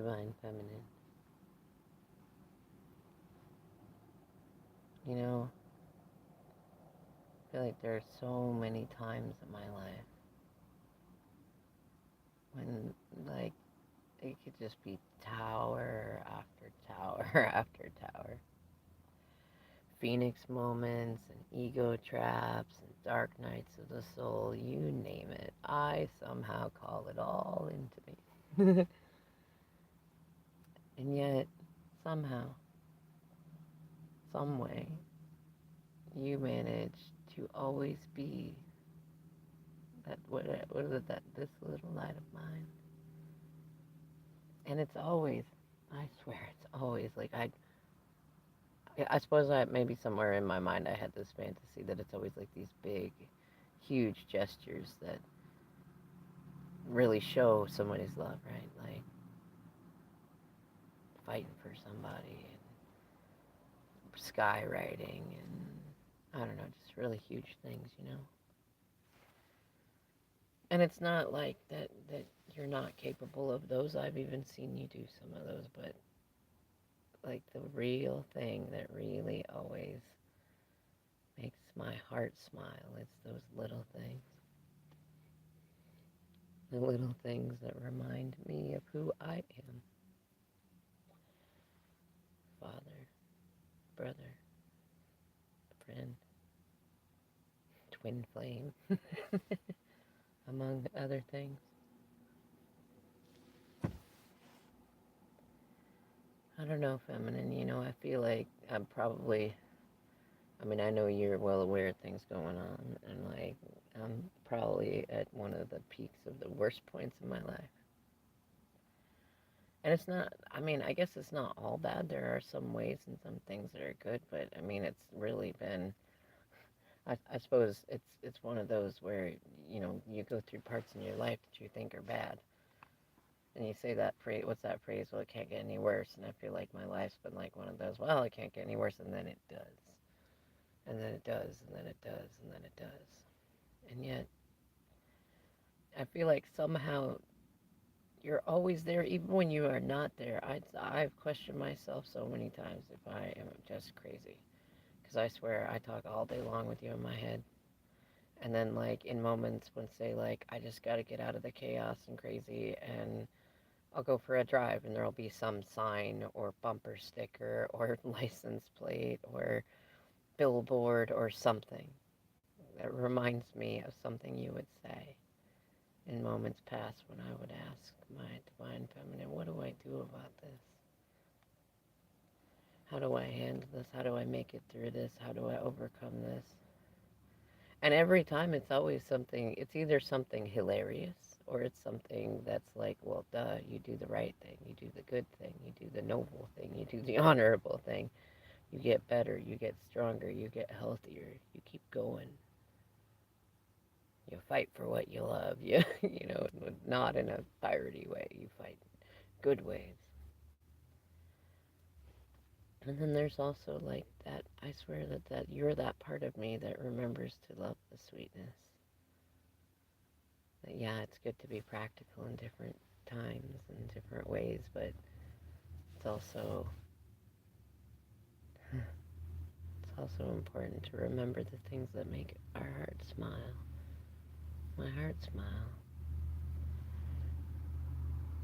Divine Feminine. You know, I feel like there are so many times in my life when, like, it could just be tower after tower after tower. Phoenix moments and ego traps and dark nights of the soul, you name it. I somehow call it all into me. And yet, somehow, some way, you manage to always be that what is it that this little light of mine, and it's always, I swear it's always like I suppose I maybe somewhere in my mind I had this fantasy that it's always like these big huge gestures that really show somebody's love, right? Like fighting for somebody and skywriting and I don't know, just really huge things, you know. And it's not like that you're not capable of those. I've even seen you do some of those, but like the real thing that really always makes my heart smile, it's those little things. The little things that remind me of who I am. Father, brother, friend, twin flame, among other things. I don't know, feminine, you know, I feel like I'm probably, I mean, I know you're well aware of things going on, and like, I'm probably at one of the peaks of the worst points in my life. And it's not, I mean, I guess it's not all bad. There are some ways and some things that are good, but I mean, it's really been, I suppose it's one of those where, you know, you go through parts in your life that you think are bad. And you say that phrase, what's that phrase? Well, it can't get any worse. And I feel like my life's been like one of those, well, it can't get any worse. And then it does. And then it does. And then it does. And then it does. And yet, I feel like somehow you're always there, even when you are not there. I've questioned myself so many times if I am just crazy. Because I swear I talk all day long with you in my head. And then, like, in moments when, say, like, I just got to get out of the chaos and crazy, and I'll go for a drive, and there'll be some sign or bumper sticker or license plate or billboard or something that reminds me of something you would say in moments past when I would ask my divine feminine, what do I do about this? How do I handle this? How do I make it through this? How do I overcome this? And every time it's always something, it's either something hilarious or it's something that's like, well, duh, you do the right thing, you do the good thing, you do the noble thing, you do the honorable thing. You get better, you get stronger, you get healthier, you keep going. You fight for what you love. You know, not in a piratey way. You fight good ways. And then there's also like that, I swear that you're that part of me that remembers to love the sweetness. That, yeah, it's good to be practical in different times and different ways, but it's also it's also important to remember the things that make our heart smile. My heart smile.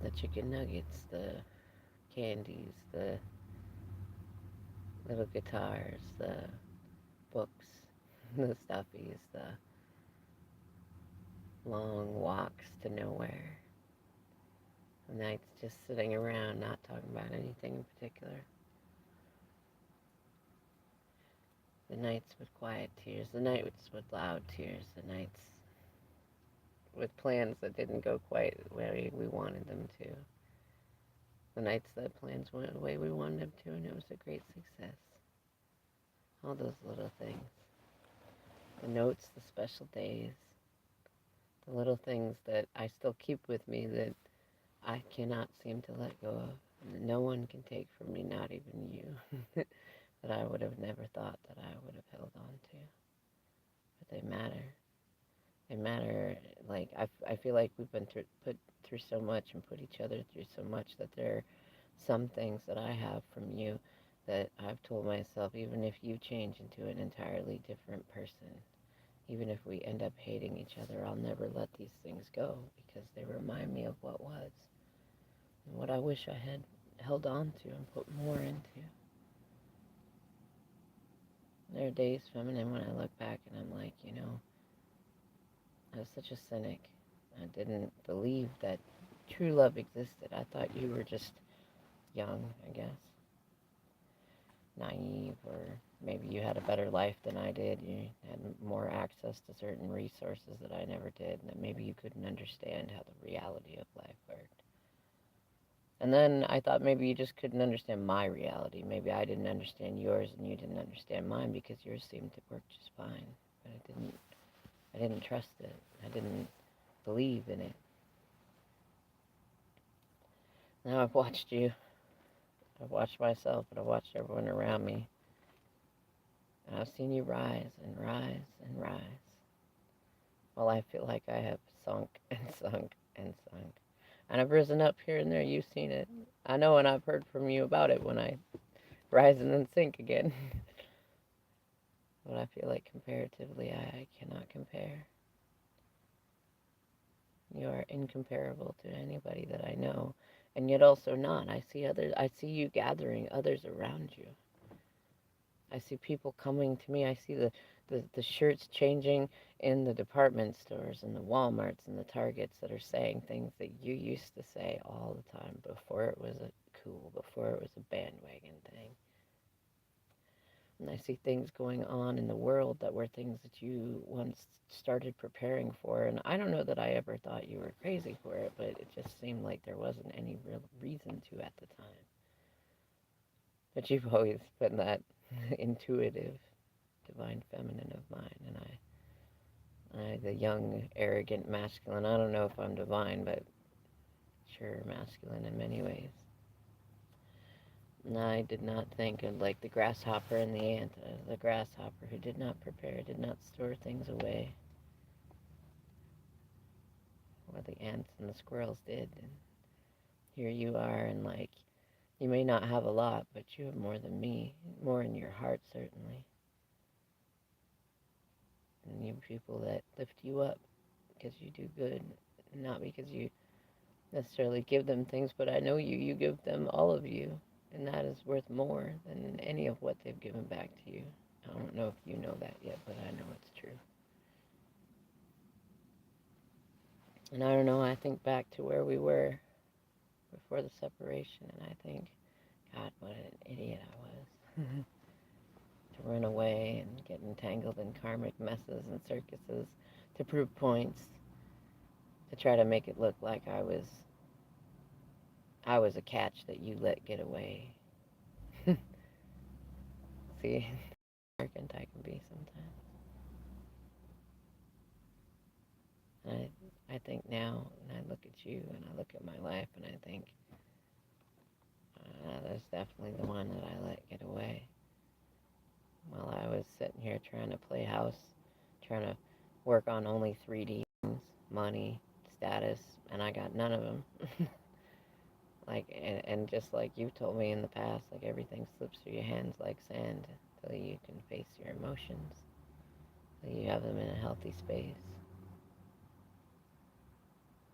The chicken nuggets, the candies, the little guitars, the books, the stuffies, the long walks to nowhere, the nights just sitting around not talking about anything in particular, the nights with quiet tears, the nights with loud tears, the nights with plans that didn't go quite where we wanted them to, the nights that plans went the way we wanted them to, and it was a great success. All those little things, the notes, the special days, the little things that I still keep with me that I cannot seem to let go of. No one can take from me, not even you, that I would have never thought that I would have held on to. But they matter. no matter, like, I feel like we've been put through so much and put each other through so much that there are some things that I have from you that I've told myself, even if you change into an entirely different person, even if we end up hating each other, I'll never let these things go because they remind me of what was and what I wish I had held on to and put more into. There are days, feminine, when I look back and I'm like, I was such a cynic. I didn't believe that true love existed. I thought you were just young, I guess, naive, or maybe you had a better life than I did. You had more access to certain resources that I never did, and that maybe you couldn't understand how the reality of life worked. And then I thought maybe you just couldn't understand my reality. Maybe I didn't understand yours and you didn't understand mine because yours seemed to work just fine. But I didn't trust it. I didn't believe in it. Now I've watched you. I've watched myself and I've watched everyone around me. And I've seen you rise and rise and rise. While I feel like I have sunk and sunk and sunk. And I've risen up here and there. You've seen it. I know, and I've heard from you about it when I rise and then sink again. But I feel like comparatively, I cannot compare. You are incomparable to anybody that I know, and yet also not. I see others. I see you gathering others around you. I see people coming to me. I see the shirts changing in the department stores and the Walmarts and the Targets that are saying things that you used to say all the time before it was a cool, before it was a bandwagon thing. And I see things going on in the world that were things that you once started preparing for. And I don't know that I ever thought you were crazy for it, but it just seemed like there wasn't any real reason to at the time. But you've always been that intuitive, divine feminine of mine. And the young, arrogant, masculine, I don't know if I'm divine, but sure, masculine in many ways. And I did not think of like the grasshopper and the ant, the grasshopper who did not prepare, did not store things away, or the ants and the squirrels did. And here you are, and like, you may not have a lot, but you have more than me, more in your heart, certainly. And you people that lift you up because you do good, not because you necessarily give them things, but I know you give them all of you, and that is worth more than any of what they've given back to you. I don't know if you know that yet, but I know it's true. And I don't know, I think back to where we were before the separation, and I think, God, what an idiot I was. To run away and get entangled in karmic messes and circuses to prove points, to try to make it look like I was a catch that you let get away. See, arrogant I can be sometimes. And I think now, and I look at you, and I look at my life, and I think, that's definitely the one that I let get away. While I was sitting here trying to play house, trying to work on only 3D things, money, status, and I got none of them. Like, and just like you've told me in the past, like everything slips through your hands like sand until you can face your emotions, until you have them in a healthy space.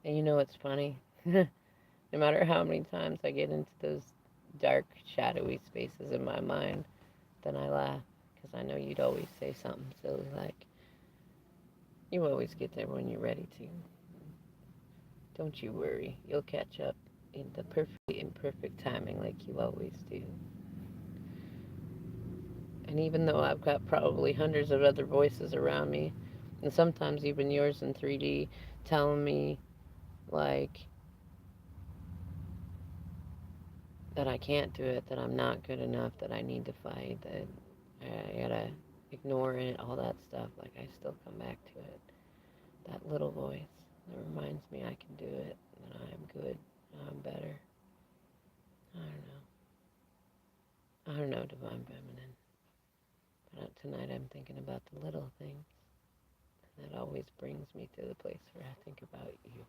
And you know what's funny? No matter how many times I get into those dark, shadowy spaces in my mind, then I laugh because I know you'd always say something silly like, "You always get there when you're ready to. Don't you worry, you'll catch up in the perfectly imperfect timing like you always do." And even though I've got probably hundreds of other voices around me, and sometimes even yours in 3D, telling me, like, that I can't do it, that I'm not good enough, that I need to fight, that I gotta ignore it, all that stuff, like, I still come back to it. That little voice that reminds me I can do it, that I am good, I'm better. I don't know. I don't know, divine feminine. But tonight I'm thinking about the little things. That always brings me to the place where I think about you.